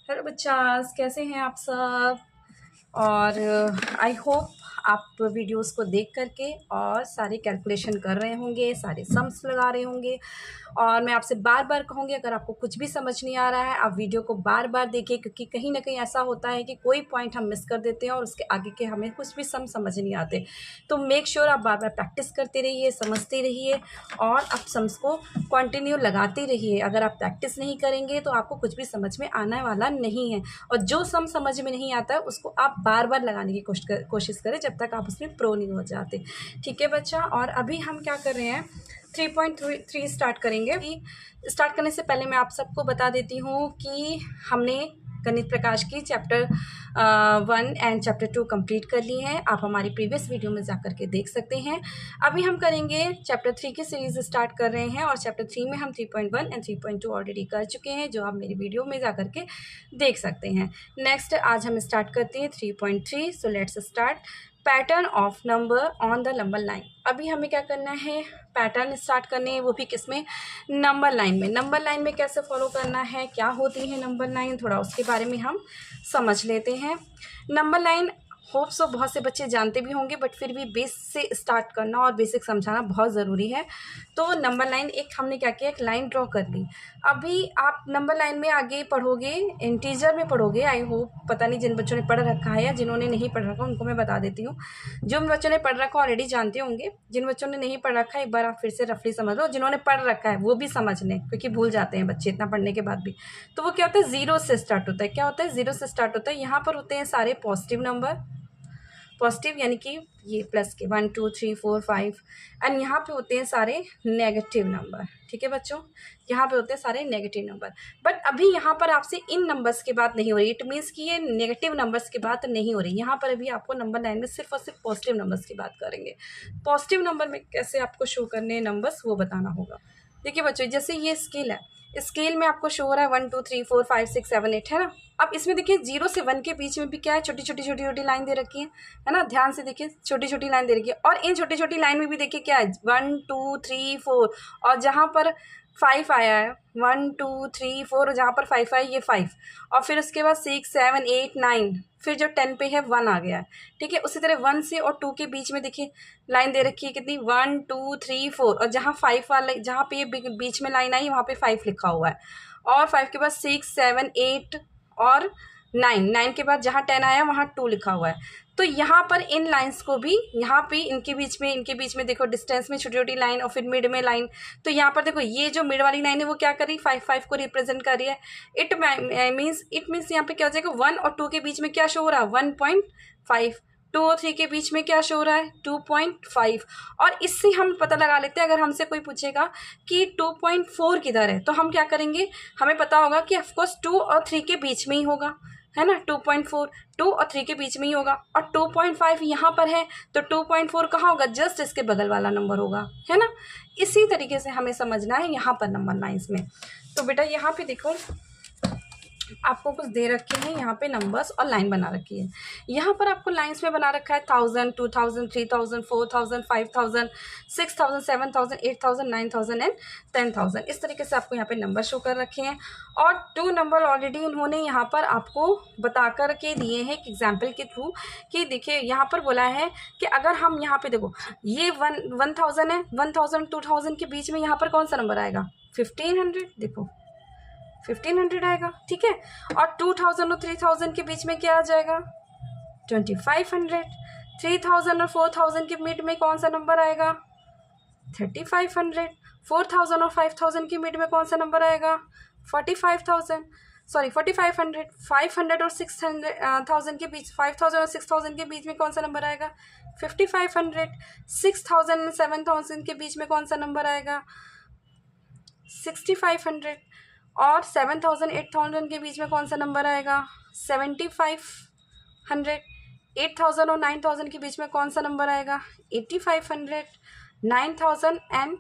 Hello बच्चास, कैसे हैं आप सब। और आई होप आप वीडियोस को देख करके और सारे कैलकुलेशन कर रहे होंगे, सारे सम्स लगा रहे होंगे। और मैं आपसे बार बार कहूँगी, अगर आपको कुछ भी समझ नहीं आ रहा है आप वीडियो को बार बार देखिए, क्योंकि कहीं ना कहीं ऐसा होता है कि कोई पॉइंट हम मिस कर देते हैं और उसके आगे के हमें कुछ भी सम समझ नहीं आते। तो मेक श्योर आप बार बार प्रैक्टिस करते रहिए, समझते रहिए और आप सम्स को कंटिन्यू लगाते रहिए। अगर आप प्रैक्टिस नहीं करेंगे तो आपको कुछ भी समझ में आने वाला नहीं है। और जो सम समझ में नहीं आता है उसको आप बार बार लगाने की कोशिश करें जब तक आप उसमें प्रो नहीं हो जाते। ठीक है बच्चा। और अभी हम क्या कर रहे हैं, 3.3 स्टार्ट करेंगे। स्टार्ट करने से पहले मैं आप सबको बता देती हूँ कि हमने गणित प्रकाश की चैप्टर 1 एंड चैप्टर 2 कंप्लीट कर ली है। आप हमारी प्रीवियस वीडियो में जाकर के देख सकते हैं। अभी हम करेंगे चैप्टर 3 की सीरीज स्टार्ट कर रहे हैं और चैप्टर 3 में हम 3.1 एंड 3.2 ऑलरेडी कर चुके हैं, जो आप मेरी वीडियो में जाकर के देख सकते हैं। नेक्स्ट आज हम स्टार्ट करते हैं 3.3। So let's start. Pattern of number on the number line. अभी हमें क्या करना है, पैटर्न स्टार्ट करने हैं, वो भी किसमें, नंबर लाइन में। नंबर लाइन में कैसे फॉलो करना है, क्या होती है नंबर लाइन, थोड़ा उसके बारे में हम समझ लेते हैं। नंबर लाइन होप सो बहुत से बच्चे जानते भी होंगे, बट फिर भी बेस से स्टार्ट करना और बेसिक समझाना बहुत ज़रूरी है। तो नंबर लाइन एक हमने क्या किया, एक लाइन ड्रॉ कर ली। अभी आप नंबर लाइन में आगे पढ़ोगे, इंटीजर में पढ़ोगे। आई होप, पता नहीं जिन बच्चों ने पढ़ रखा है या जिन्होंने नहीं पढ़ रखा उनको मैं बता देती हूँ। जो बच्चों ने पढ़ रखा ऑलरेडी जानते होंगे, जिन बच्चों ने नहीं पढ़ रखा एक बार आप फिर से रफली समझ लो, जिन्होंने पढ़ रखा है वो भी समझ लें, क्योंकि भूल जाते हैं बच्चे इतना पढ़ने के बाद भी। तो वो क्या होता है, जीरो से स्टार्ट होता है। क्या होता है, जीरो से स्टार्ट होता है। यहाँ पर होते हैं सारे पॉजिटिव नंबर, पॉजिटिव यानी कि ये प्लस के 1 2 3 4 5, एंड यहाँ पे होते हैं सारे नेगेटिव नंबर। ठीक है बच्चों, यहाँ पे होते हैं सारे नेगेटिव नंबर। बट अभी यहाँ पर आपसे इन नंबर्स की बात नहीं हो रही। इट मीन्स कि ये नेगेटिव नंबर्स की बात नहीं हो रही। यहाँ पर अभी आपको नंबर लाइन में सिर्फ और सिर्फ पॉजिटिव नंबर्स की बात करेंगे। पॉजिटिव नंबर में कैसे आपको शो करने हैं नंबर्स, वो बताना होगा। देखिए बच्चों, जैसे ये स्केल है, स्केल में आपको शो हो रहा है 1 2 3 4 5 6 7 8, है ना। अब इसमें देखिए 0 से 1 के बीच में भी क्या है, छोटी छोटी लाइन दे रखी है ना। ध्यान से देखिए, छोटी छोटी लाइन दे रखी है। और इन छोटी छोटी लाइन में भी देखिए क्या है, 1 2 3 4, और जहाँ पर 5 आया है, 1 2 3 4, और जहाँ पर 5 आया ये 5, और फिर उसके बाद 6 7 8 9, फिर जो 10 पे है 1 आ गया है। ठीक है, उसी तरह 1 से और 2 के बीच में देखिए लाइन दे रखी है कितनी, 1 2 3 4, और जहाँ 5 वाले, जहाँ पे ये बीच में लाइन आई वहाँ पे 5 लिखा हुआ है। और 5 के बाद 6 7 8 और 9 के बाद जहाँ 10 आया वहाँ 2 लिखा हुआ है। तो यहाँ पर इन लाइंस को भी, यहाँ पे इनके बीच में देखो डिस्टेंस में छोटी छोटी लाइन, और फिर मिड में लाइन। तो यहाँ पर देखो ये जो मिड वाली लाइन है वो क्या कर रही, 5 5 को रिप्रेजेंट कर रही है। इट मीन्स यहाँ पे क्या हो जाएगा, 1 और 2 के बीच में क्या शो हो रहा है, 1.5, 2 और 3 के बीच में क्या शो हो रहा है, 2.5। और इससे हम पता लगा लेते हैं, अगर हमसे कोई पूछेगा कि 2.4 किधर है, तो हम क्या करेंगे, हमें पता होगा कि ऑफकोर्स 2 और 3 के बीच में ही होगा, है ना। 2.4 2 और 3 के बीच में ही होगा, और 2.5 यहाँ पर है, तो 2.4 कहाँ होगा, जस्ट इसके बगल वाला नंबर होगा, है ना। इसी तरीके से हमें समझना है यहाँ पर नंबर लाइंस में। तो बेटा यहाँ पे देखो, आपको कुछ दे रखे हैं यहाँ पे नंबर्स और लाइन बना रखी है। यहाँ पर आपको लाइंस में बना रखा है 1000 2000 3000 4000 5000 6000 7000 8000 9000 एंड 10000। इस तरीके से आपको यहाँ पे नंबर शो कर रखे हैं। और 2 नंबर ऑलरेडी इन्होंने यहाँ पर आपको बता कर के दिए हैं एग्जाम्पल के थ्रू, कि देखिए यहाँ पर बोला है कि अगर हम यहाँ पे देखो, ये 1000 है, 1000 2000 के बीच में यहाँ पर कौन सा नंबर आएगा, 1500। देखो 1500 आएगा, ठीक है। और 2000 और 3000 के बीच में क्या आ जाएगा, 2500। 3000 और 4000 के मिड में कौन सा नंबर आएगा, 3500। 4000 और 5000 के मिड में कौन सा नंबर आएगा, 45,000, सॉरी 4500। 500 और 6000 के बीच, 5000 और 6000 के बीच में कौन सा नंबर आएगा, 5500। 6000 और 7000 के बीच में कौन सा नंबर आएगा, 6500। और 7000 8000 के बीच में कौन सा नंबर आएगा, 7500। 8000 और 9000 के बीच में कौन सा नंबर आएगा, 8500। 9000 एंड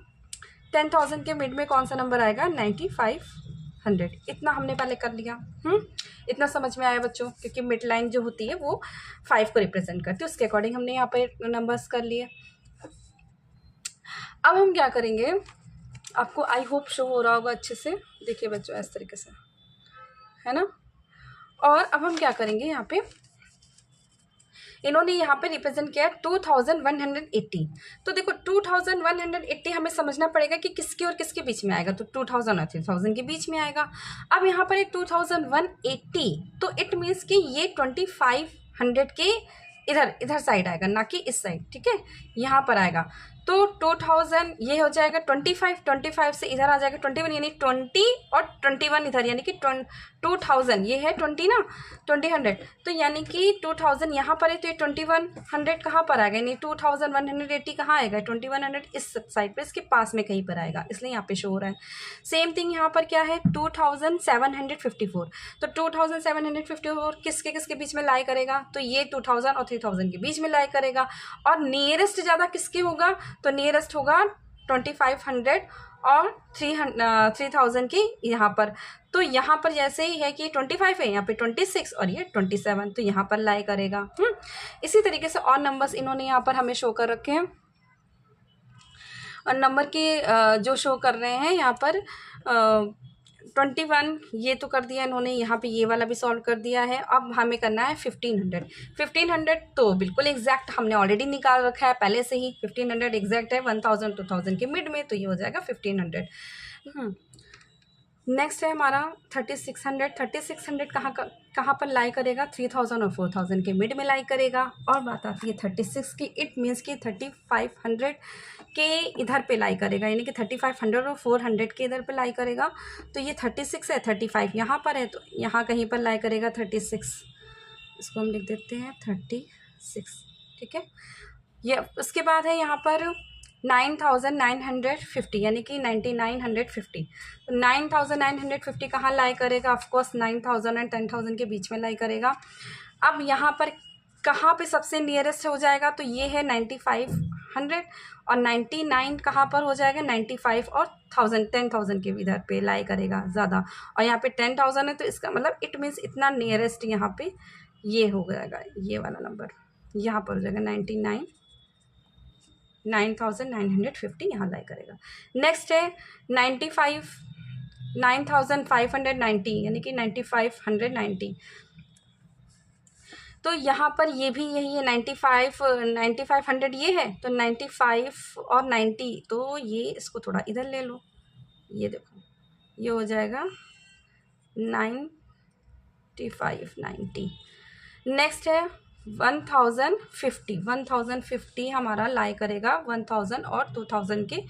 10000 के मिड में कौन सा नंबर आएगा, 9500। इतना हमने पहले कर लिया। इतना समझ में आया बच्चों, क्योंकि मिड लाइन जो होती है वो 5 को रिप्रेजेंट करती है, उसके अकॉर्डिंग हमने यहाँ पे नंबर्स कर लिए। अब हम क्या करेंगे, आपको आई होप शो हो रहा होगा अच्छे से। देखिए बच्चों, इस तरीके से, है ना। और अब हम क्या करेंगे, यहाँ पे इन्होंने यहाँ पे रिप्रेजेंट किया 2180। तो देखो 2180 हमें समझना पड़ेगा कि किसके और किसके बीच में आएगा, तो 2000 और 3000 के बीच में आएगा। अब यहाँ पर 2180, तो इट मीन्स कि ये 2500 के इधर इधर साइड आएगा, ना कि इस साइड, ठीक है, यहाँ पर आएगा। तो 2000 ये हो जाएगा 25 से इधर आ जाएगा 21, यानी 20 और 21 इधर, यानी कि 2000 ये है 20 ना, 2000, तो यानी कि 2000 यहाँ पर है, तो ये 2100 कहाँ पर आएगा, यानी 2180 कहाँ आएगा, 2100 इस साइड पे इसके पास में कहीं पर आएगा, इसलिए यहाँ पे शो हो रहा है। सेम थिंग यहाँ पर क्या है 2754, तो 2754 किसके किसके बीच में लाई करेगा, तो ये 2000 और 3000 के बीच में लाई करेगा। और नियरेस्ट ज़्यादा किसके होगा, तो नियरेस्ट होगा 2500 और 3000 की यहाँ पर। तो यहाँ पर जैसे ही है कि 25 है, यहाँ पे 26 और ये 27, तो यहाँ पर लाई करेगा। इसी तरीके से और नंबर्स इन्होंने यहाँ पर हमें शो कर रखे हैं, और नंबर के जो शो कर रहे हैं यहाँ पर 21 ये तो कर दिया इन्होंने, यहाँ पे ये वाला भी सॉल्व कर दिया है। अब हमें करना है 1500 तो बिल्कुल एग्जैक्ट हमने ऑलरेडी निकाल रखा है पहले से ही, 1500 एग्जैक्ट है 1000 2000 के मिड में, तो ये हो जाएगा 1500। नेक्स्ट है हमारा 3600 कहाँ पर लाई करेगा, 3000 और 4000 के मिड में लाई करेगा। और बात आती है 36 की, इट मीन्स कि 3500 के इधर पे लाई करेगा, यानी कि 3500 और 400 के इधर पे लाई करेगा। तो ये 36 है, 35 यहाँ पर है, तो यहाँ कहीं पर लाई करेगा 36, इसको हम लिख देते हैं 36, ठीक है। ये उसके बाद है यहाँ पर 9950, यानी कि 9950, तो 9950 कहाँ लाई करेगा, ऑफकोर्स 9000 एंड 10000 के बीच में लाई करेगा। अब यहाँ पर कहाँ पे सबसे नियरेस्ट हो जाएगा, तो ये है 9500, और 99 कहाँ पर हो जाएगा, 95 और 1000 के इधर पे लाई करेगा ज़्यादा, और यहाँ पे 10,000 है, तो इसका मतलब इट मीन्स इतना नियरेस्ट यहाँ पे ये हो जाएगा, ये वाला नंबर यहाँ पर हो जाएगा 9950 यहाँ लाई करेगा। नेक्स्ट है 9590, यानी कि 9590, तो यहाँ पर ये भी यही है 9500 ये है, तो 95 और 90, तो ये इसको थोड़ा इधर ले लो, ये देखो ये हो जाएगा 9590। नेक्स्ट है 1050 हमारा लाई करेगा 1000 और 2000 के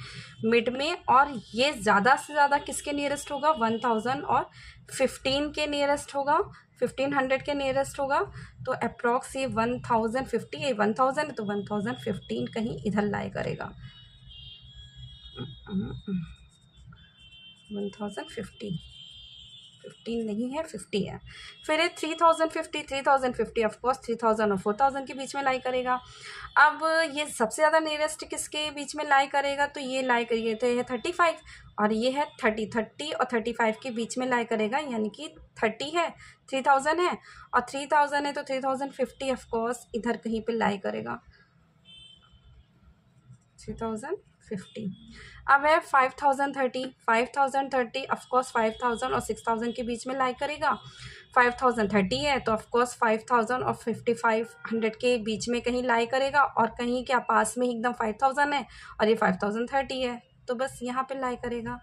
मिड में, और ये ज़्यादा से ज़्यादा किसके नियरेस्ट होगा, 1000 और 15 के नियरेस्ट होगा, 1500 के नियरेस्ट होगा। तो अप्रॉक्स ये 1050, ये 1000 है, तो 1015 कहीं इधर लाई करेगा, 1050, 15 नहीं है 50 है। फिर 3050 ऑफकोर्स 3000 और 4000 के बीच में लाई करेगा। अब ये सबसे ज़्यादा नियरेस्ट किसके बीच में लाई करेगा, तो ये लाई करिए तो ये 35, और ये है 30 और 35 के बीच में लाई करेगा, यानी कि 30 है, 3000 है, और 3000 है, तो 3050 ऑफकोर्स इधर कहीं पे लाई करेगा, 3050। अब है 5030 ऑफकोर्स 5000 और 6000 के बीच में लाई करेगा। 5030 है, तो ऑफकोर्स 5000 और 5500 के बीच में कहीं लाई करेगा, और कहीं क्या पास में एकदम 5000 है, और ये 5030 है, तो बस यहाँ पे लाई करेगा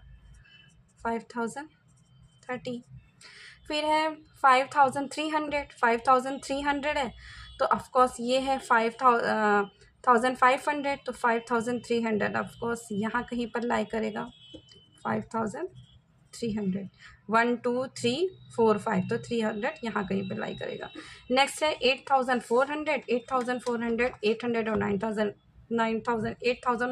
5030। फिर है 5300 है, तो ऑफकोर्स ये है 5500, तो 5300 ऑफकोर्स यहाँ कहीं पर लाई करेगा 5300, 1 2 3 4 5, तो 300 यहाँ कहीं पर लाई करेगा। नेक्स्ट है 8400, 800 और 8000 और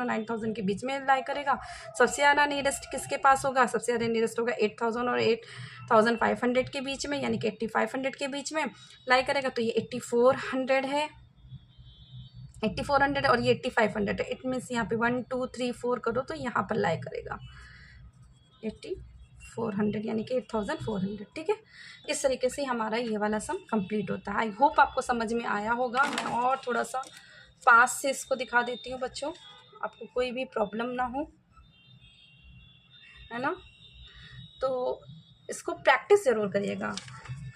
9000 के बीच में लाई करेगा। सबसे ज़्यादा नियरेस्ट किसके पास होगा, सबसे ज़्यादा नियरेस्ट होगा 8000 और 8500 के बीच में, यानी कि 8500 के बीच में लाई करेगा। तो ये 8400 है, 8400 और ये 8500 है, इट मीन्स यहाँ पे 1 2 3 4 करो तो यहाँ पर लाई करेगा 8400, यानी कि 8400, ठीक है। इस तरीके से हमारा ये वाला सम कंप्लीट होता है। आई होप आपको समझ में आया होगा। मैं और थोड़ा सा पास से इसको दिखा देती हूँ बच्चों, आपको कोई भी प्रॉब्लम ना हो, है ना। तो इसको प्रैक्टिस ज़रूर करिएगा,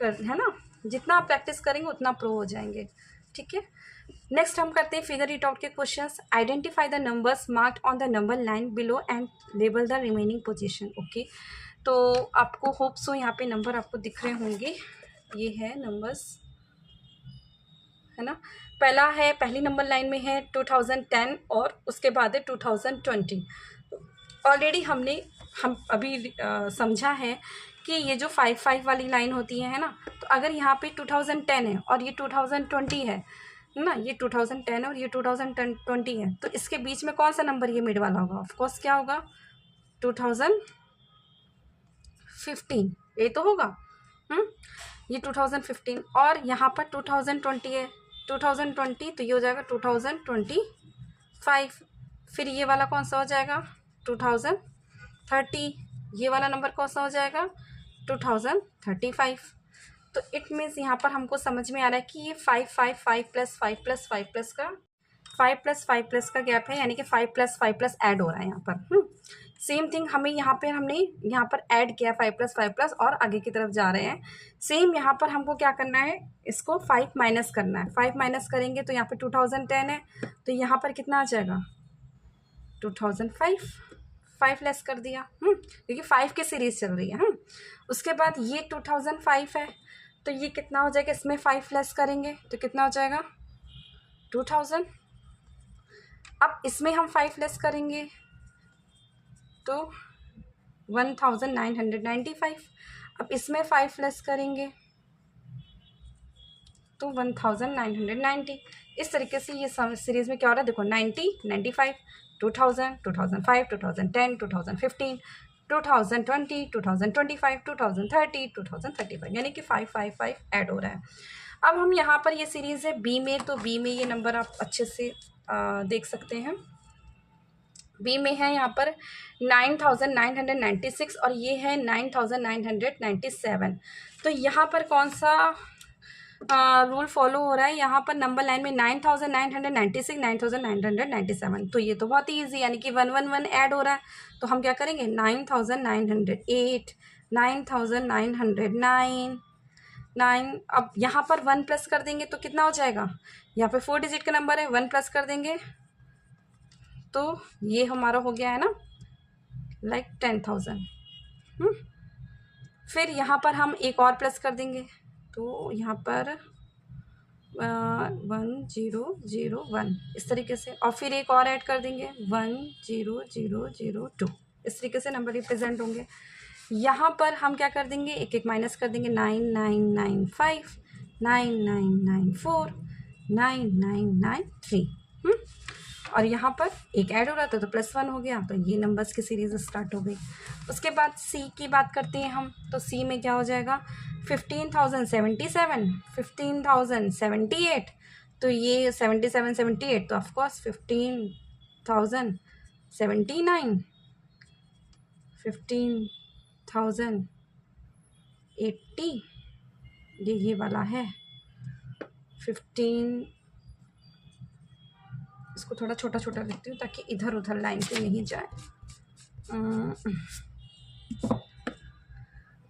है ना। जितना आप प्रैक्टिस करेंगे उतना प्रो हो जाएंगे, ठीक है। नेक्स्ट हम करते हैं फिगर इट आउट के questions. Identify the numbers marked on the number line below and label the remaining position. Okay, तो आपको होप सो यहाँ पे नंबर आपको दिख रहे होंगे, ये है नंबर्स, है ना। पहला है, पहली नंबर लाइन में है 2010 और उसके बाद है 2020। ऑलरेडी हम अभी समझा है कि ये जो 5 वाली लाइन होती है ना, तो अगर यहाँ पे 2010 है और ये 2020 है ना, ये 2010 और ये 2020 है, तो इसके बीच में कौन सा नंबर ये मिड वाला होगा? ऑफकोर्स क्या होगा? 2015, ये तो होगा। ये 2015 और यहाँ पर 2020 है, 2020 तो ये हो जाएगा 2025। फिर ये वाला कौन सा हो जाएगा? 2030। ये वाला नंबर कौन सा हो जाएगा? 2035। तो इट मीन्स यहाँ पर हमको समझ में आ रहा है कि ये 5 प्लस 5 का गैप है, यानी कि 5 प्लस ऐड हो रहा है यहाँ पर। सेम थिंग हमने यहाँ पर ऐड किया 5 और आगे की तरफ जा रहे हैं। सेम यहाँ पर हमको क्या करना है, इसको 5 माइनस करना है। 5 माइनस करेंगे तो यहाँ पे 2010 है, तो यहाँ पर कितना आ जाएगा? 2005। 5 लेस कर दिया, क्योंकि 5 की सीरीज चल रही है। उसके बाद ये 2005 है, तो ये कितना हो जाएगा? इसमें 5 लेस करेंगे तो कितना हो जाएगा? 2000। अब इसमें हम 5 लेस करेंगे तो 1995। अब इसमें 5 लेस करेंगे तो 1990। इस तरीके से ये सीरीज में क्या हो रहा है देखो, 90, 95, 2000, 2005, 2010, 2015, 2020, 2025, 2030, 2035, यानी कि 5 ऐड हो रहा है। अब हम यहाँ पर ये सीरीज़ है बी में, तो बी में ये नंबर आप अच्छे से देख सकते हैं। बी में है यहाँ पर 9996 और ये है 9997। तो यहाँ पर कौन सा रूल फॉलो हो रहा है? यहाँ पर नंबर लाइन में 9996, 9997, तो ये तो बहुत ही ईजी, यानी कि 111 ऐड हो रहा है। तो हम क्या करेंगे? 9908, 9909, 9। अब यहाँ पर 1 प्लस कर देंगे तो कितना हो जाएगा? यहाँ पे 4 डिजिट का नंबर है, 1 प्लस कर देंगे तो ये हमारा हो गया है ना, लाइक 10,000। फिर यहाँ पर हम एक और प्लस कर देंगे, तो यहाँ पर 1001 इस तरीके से, और फिर एक और ऐड कर देंगे 10002। इस तरीके से नंबर रिप्रेजेंट होंगे। यहाँ पर हम क्या कर देंगे? एक एक माइनस कर देंगे, 9995, 9994, 9993। और यहाँ पर एक ऐड हो रहा था तो +1 हो गया, तो ये नंबर्स की सीरीज स्टार्ट हो गई। उसके बाद सी की बात करते हैं हम, तो सी में क्या हो जाएगा? 15,077, 15,078, तो ये 77, 78, तो ऑफकोर्स 15,079, 15,080, ये वाला है 15। इसको थोड़ा छोटा छोटा लिखती हूँ ताकि इधर उधर लाइन पे नहीं जाए।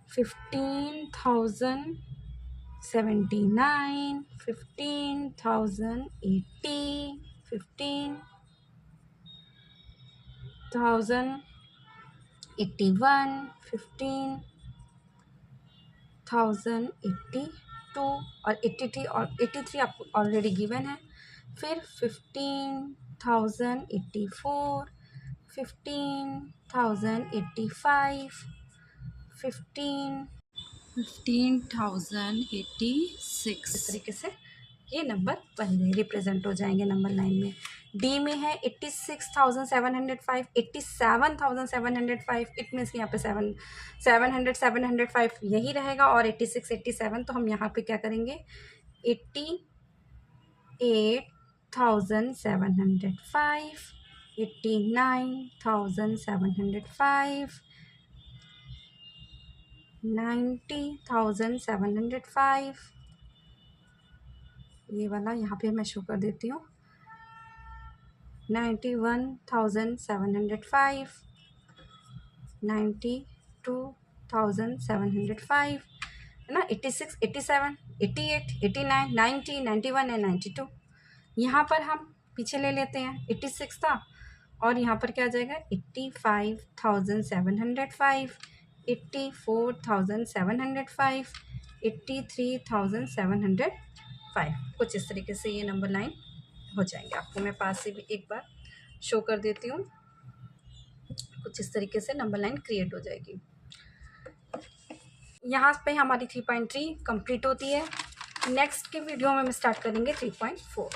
15,079, 15,080, 15,081, 15,082 और 83, और 83 आपको ऑलरेडी गिवन है। फिर 15,084, 15,085, 15,086। इस तरीके से ये नंबर बन गए, रिप्रेजेंट हो जाएंगे नंबर लाइन में। डी में है 86,705, 87,705। इट मीन्स यहाँ पे 705 यही रहेगा, और 86, 87, तो हम यहाँ पे क्या करेंगे? 88,705, 89,705, 90,705। ये वाला यहाँ पे मैं शो कर देती हूँ, 91,705, 92,705, है ना, 86, 87, 88, 89, 90, 91 एंड 92। यहाँ पर हम पीछे ले लेते हैं, 86 था और यहाँ पर क्या आ जाएगा 85,705, 84,705, 83,705। कुछ इस तरीके से ये नंबर लाइन हो जाएंगे। आपको मैं पास से भी एक बार शो कर देती हूँ। कुछ इस तरीके से नंबर लाइन क्रिएट हो जाएगी। यहाँ पे हमारी 3.3 कंप्लीट होती है। नेक्स्ट के वीडियो में हम स्टार्ट करेंगे 3.4।